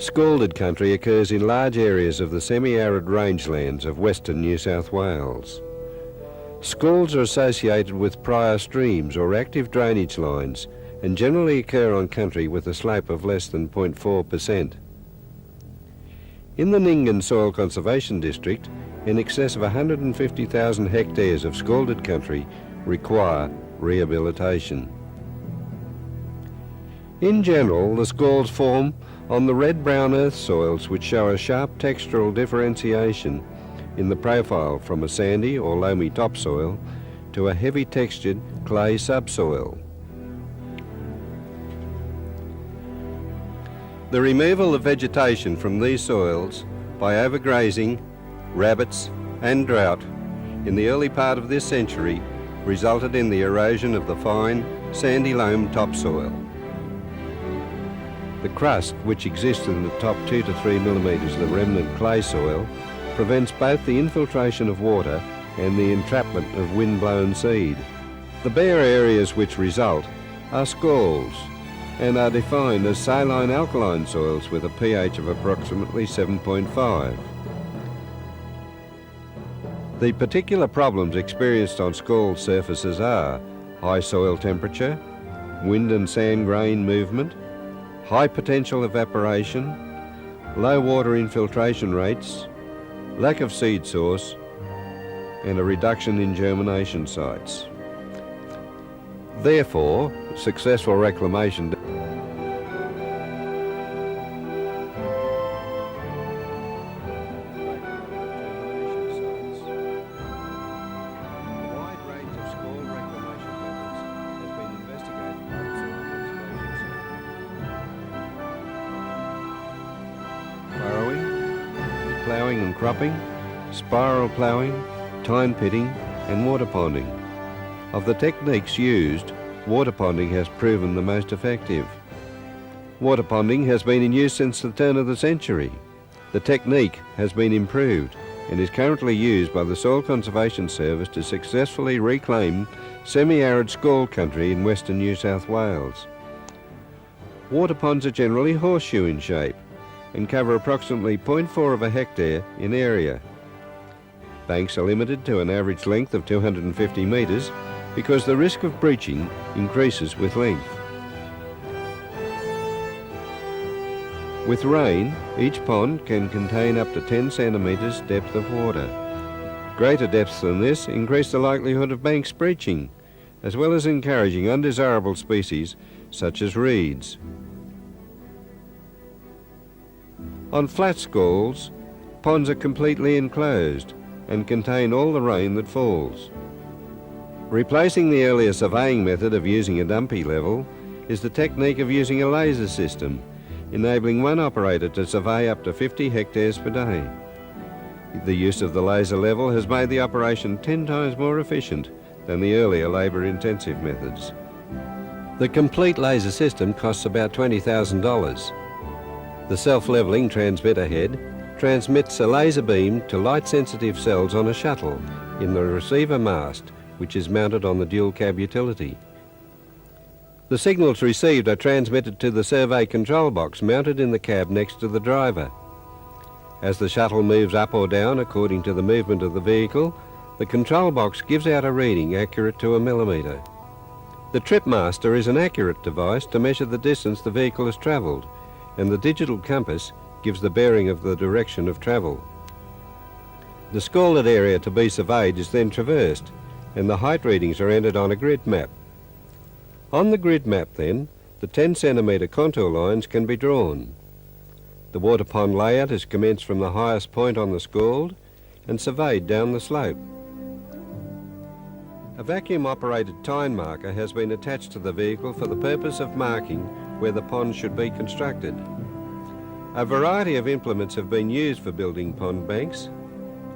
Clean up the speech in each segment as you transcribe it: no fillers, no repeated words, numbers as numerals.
Scalded country occurs in large areas of the semi-arid rangelands of western New South Wales. Scalds are associated with prior streams or active drainage lines and generally occur on country with a slope of less than 0.4%. In the Nyngan Soil Conservation District, in excess of 150,000 hectares of scalded country require rehabilitation. In general, the scalds form on the red-brown earth soils which show a sharp textural differentiation in the profile from a sandy or loamy topsoil to a heavy textured clay subsoil. The removal of vegetation from these soils by overgrazing, rabbits and drought in the early part of this century resulted in the erosion of the fine sandy loam topsoil. The crust, which exists in the top 2 to 3 millimetres of the remnant clay soil, prevents both the infiltration of water and the entrapment of wind-blown seed. The bare areas which result are scalds and are defined as saline alkaline soils with a pH of approximately 7.5. The particular problems experienced on scald surfaces are high soil temperature, wind and sand grain movement, high potential evaporation, low water infiltration rates, lack of seed source, and a reduction in germination sites. Therefore, successful reclamation ploughing and cropping, spiral ploughing, tine pitting and water ponding. Of the techniques used, water ponding has proven the most effective. Water ponding has been in use since the turn of the century. The technique has been improved and is currently used by the Soil Conservation Service to successfully reclaim semi-arid scald country in western New South Wales. Water ponds are generally horseshoe in shape and cover approximately 0.4 of a hectare in area. Banks are limited to an average length of 250 metres because the risk of breaching increases with length. With rain, each pond can contain up to 10 centimetres depth of water. Greater depths than this increase the likelihood of banks breaching, as well as encouraging undesirable species such as reeds. On flat scalds, ponds are completely enclosed and contain all the rain that falls. Replacing the earlier surveying method of using a dumpy level is the technique of using a laser system, enabling one operator to survey up to 50 hectares per day. The use of the laser level has made the operation 10 times more efficient than the earlier labour-intensive methods. The complete laser system costs about $20,000. The self-levelling transmitter head transmits a laser beam to light-sensitive cells on a shuttle in the receiver mast, which is mounted on the dual cab utility. The signals received are transmitted to the survey control box mounted in the cab next to the driver. As the shuttle moves up or down according to the movement of the vehicle, the control box gives out a reading accurate to a millimetre. The tripmaster is an accurate device to measure the distance the vehicle has travelled, and the digital compass gives the bearing of the direction of travel. The scalded area to be surveyed is then traversed, and the height readings are entered on a grid map. On the grid map then, the 10 centimetre contour lines can be drawn. The water pond layout is commenced from the highest point on the scald and surveyed down the slope. A vacuum-operated tine marker has been attached to the vehicle for the purpose of marking where the pond should be constructed. A variety of implements have been used for building pond banks.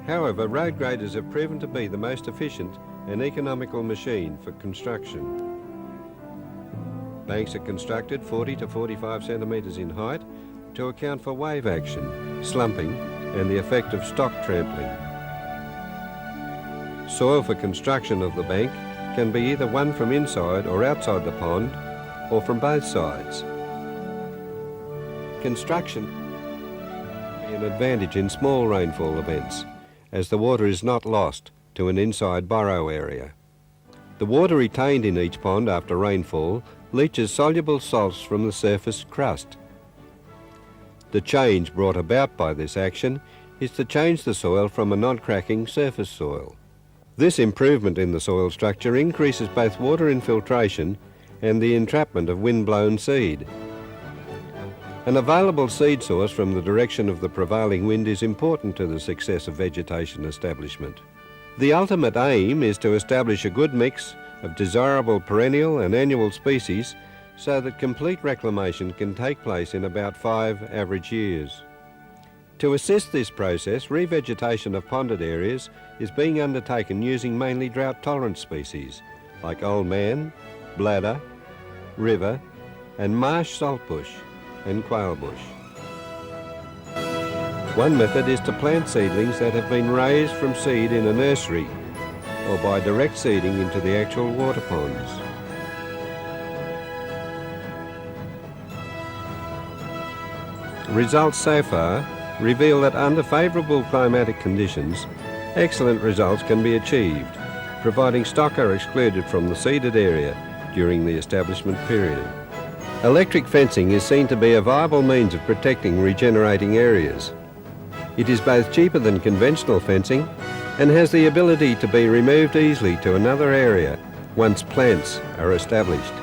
However, road graders have proven to be the most efficient and economical machine for construction. Banks are constructed 40 to 45 centimetres in height to account for wave action, slumping and the effect of stock trampling. Soil for construction of the bank can be either one from inside or outside the pond or from both sides. Construction an advantage in small rainfall events, as the water is not lost to an inside burrow area. The water retained in each pond after rainfall leaches soluble salts from the surface crust. The change brought about by this action is to change the soil from a non-cracking surface soil. This improvement in the soil structure increases both water infiltration and the entrapment of wind-blown seed. An available seed source from the direction of the prevailing wind is important to the success of vegetation establishment. The ultimate aim is to establish a good mix of desirable perennial and annual species so that complete reclamation can take place in about 5 average years. To assist this process, revegetation of ponded areas is being undertaken using mainly drought-tolerant species like old man, bladder, river and marsh saltbush and quail bush. One method is to plant seedlings that have been raised from seed in a nursery or by direct seeding into the actual water ponds. Results so far reveal that under favourable climatic conditions, excellent results can be achieved, providing stock are excluded from the seeded area during the establishment period. Electric fencing is seen to be a viable means of protecting regenerating areas. It is both cheaper than conventional fencing and has the ability to be removed easily to another area once plants are established.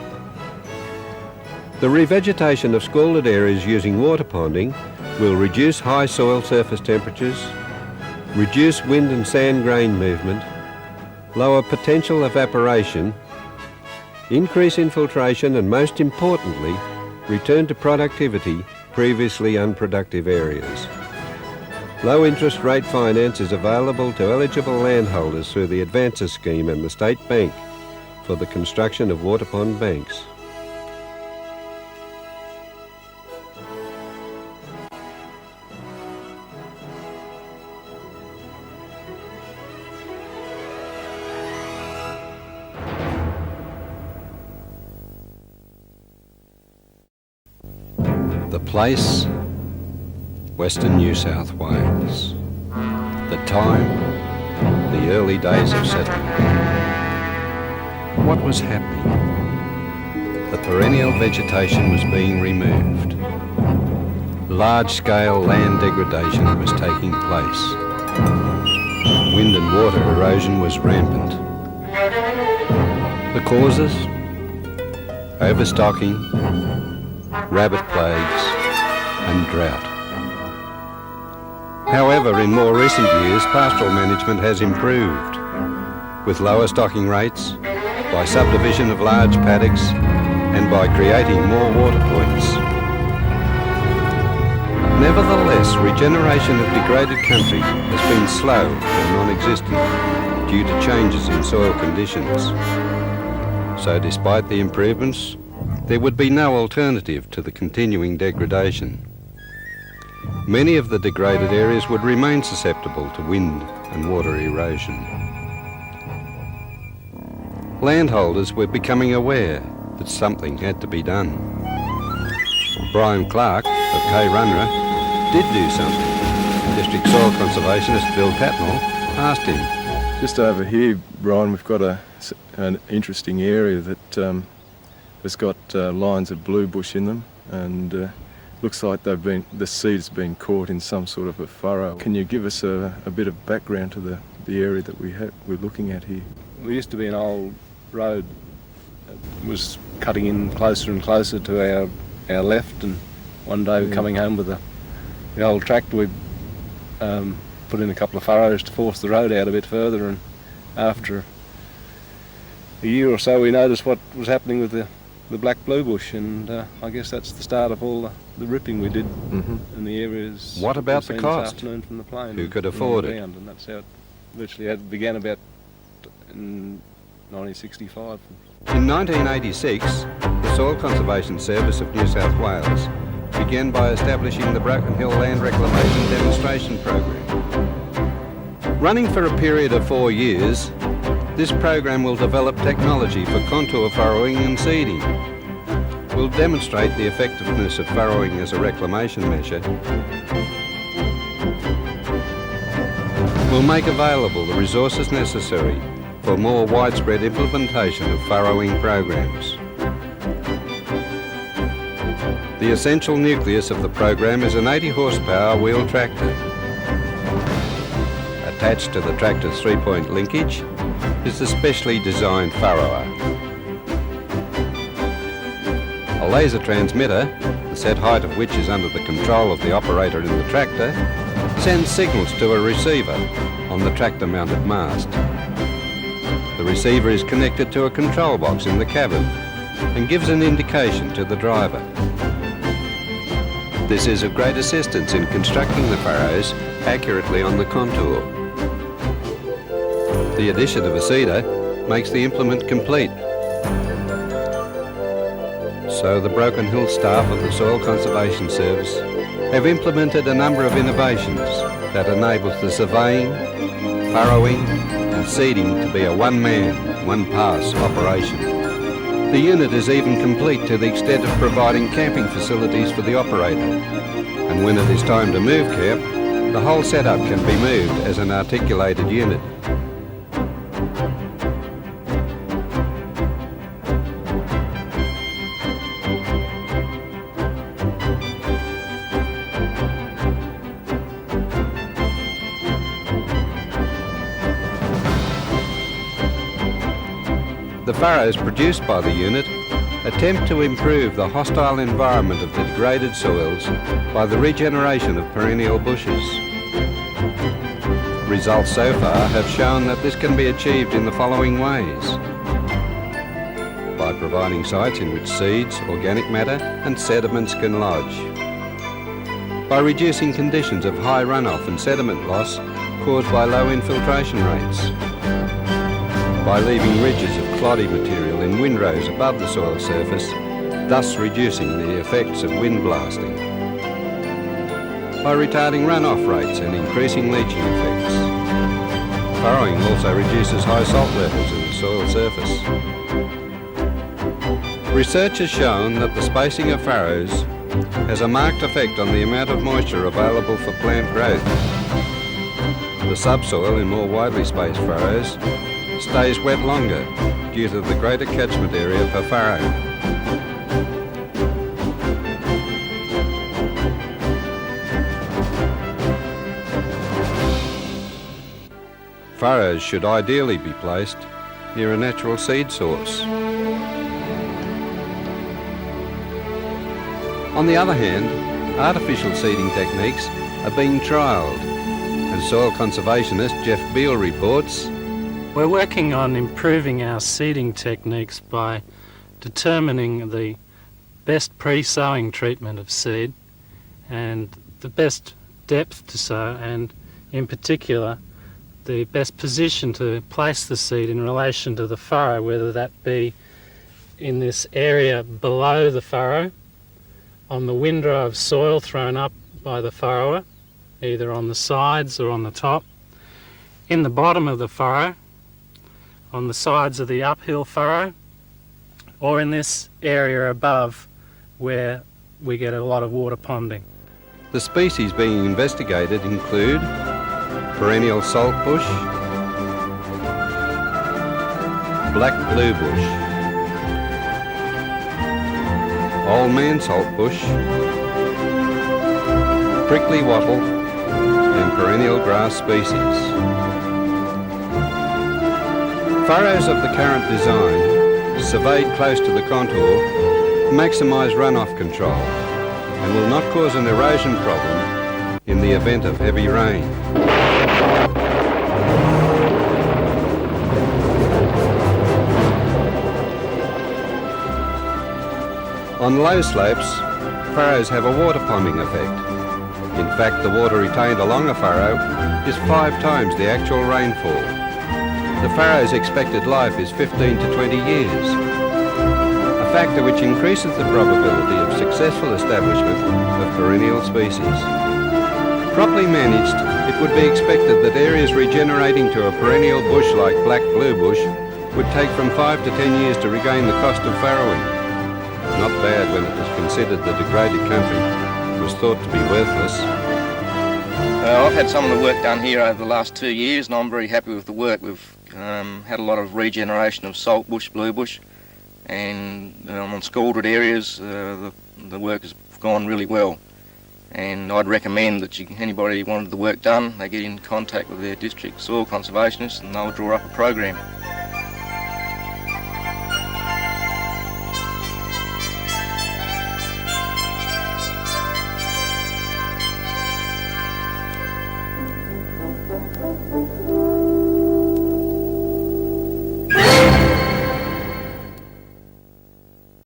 The revegetation of scalded areas using water ponding will reduce high soil surface temperatures, reduce wind and sand grain movement, lower potential evaporation, increase infiltration and, most importantly, return to productivity previously unproductive areas. Low interest rate finance is available to eligible landholders through the Advances Scheme and the State Bank for the construction of water pond banks. The place, Western New South Wales. The time, the early days of settlement. What was happening? The perennial vegetation was being removed. Large-scale land degradation was taking place. Wind and water erosion was rampant. The causes? Overstocking, rabbit plagues and drought. However, in more recent years, pastoral management has improved, with lower stocking rates, by subdivision of large paddocks and by creating more water points. Nevertheless, regeneration of degraded country has been slow and non-existent due to changes in soil conditions. So despite the improvements, there would be no alternative to the continuing degradation. Many of the degraded areas would remain susceptible to wind and water erosion. Landholders were becoming aware that something had to be done. Brian Clark of Kayrunra did do something. District Soil Conservationist Bill Tatnall asked him. Just over here, Brian, we've got an interesting area that has got lines of blue bush in them, and looks like the seed's been caught in some sort of a furrow. Can you give us a bit of background to the area that we're looking at here? There used to be an old road that was cutting in closer and closer to our left, and one day we're coming home with the old tractor. We put in a couple of furrows to force the road out a bit further, and after a year or so we noticed what was happening with the black blue bush, and I guess that's the start of all the ripping we did in the areas. What about the cost? This afternoon from the plane. Who could afford it? And that's how it literally began about in 1965. In 1986, the Soil Conservation Service of New South Wales began by establishing the Broken Hill Land Reclamation Demonstration Program. Running for a period of 4 years, this program will develop technology for contour furrowing and seeding. We'll demonstrate the effectiveness of furrowing as a reclamation measure will make available the resources necessary for more widespread implementation of farrowing programs. The essential nucleus of the program is an 80 horsepower wheel tractor. Attached to the tractor's 3-point linkage is the specially designed farrower. A laser transmitter, the set height of which is under the control of the operator in the tractor, sends signals to a receiver on the tractor-mounted mast. The receiver is connected to a control box in the cabin and gives an indication to the driver. This is of great assistance in constructing the farrows accurately on the contour. The addition of a seeder makes the implement complete. So the Broken Hill staff of the Soil Conservation Service have implemented a number of innovations that enables the surveying, farrowing and seeding to be a one-man, one-pass operation. The unit is even complete to the extent of providing camping facilities for the operator. And when it is time to move camp, the whole setup can be moved as an articulated unit. The farrows produced by the unit attempt to improve the hostile environment of the degraded soils by the regeneration of perennial bushes. Results so far have shown that this can be achieved in the following ways: by providing sites in which seeds, organic matter and sediments can lodge, by reducing conditions of high runoff and sediment loss caused by low infiltration rates, by leaving ridges of cloddy material in windrows above the soil surface, thus reducing the effects of wind blasting, by retarding runoff rates and increasing leaching effects. Farrowing also reduces high salt levels in the soil surface. Research has shown that the spacing of farrows has a marked effect on the amount of moisture available for plant growth. The subsoil in more widely spaced farrows stays wet longer due to the greater catchment area per farrow. Farrows should ideally be placed near a natural seed source. On the other hand, artificial seeding techniques are being trialled, and soil conservationist Jeff Beale reports, we're working on improving our seeding techniques by determining the best pre-sowing treatment of seed and the best depth to sow, and in particular the best position to place the seed in relation to the furrow, whether that be in this area below the furrow, on the windrow of soil thrown up by the furrower, either on the sides or on the top, in the bottom of the furrow, on the sides of the uphill furrow, or in this area above where we get a lot of water ponding. The species being investigated include perennial saltbush, black bluebush, old man saltbush, prickly wattle and perennial grass species. Furrows of the current design, surveyed close to the contour, maximise runoff control and will not cause an erosion problem in the event of heavy rain. On low slopes, furrows have a water ponding effect. In fact, the water retained along a furrow is 5 times the actual rainfall. The furrow's expected life is 15 to 20 years, a factor which increases the probability of successful establishment of perennial species. Properly managed, it would be expected that areas regenerating to a perennial bush like black bluebush would take from 5 to 10 years to regain the cost of farrowing. Not bad when it was considered the degraded country was thought to be worthless. I've had some of the work done here over the last 2 years, and I'm very happy with the work. We've had a lot of regeneration of salt bush, blue bush, and on scalded areas the work has gone really well. And I'd recommend that anybody who wanted the work done, they get in contact with their district soil conservationists and they'll draw up a program.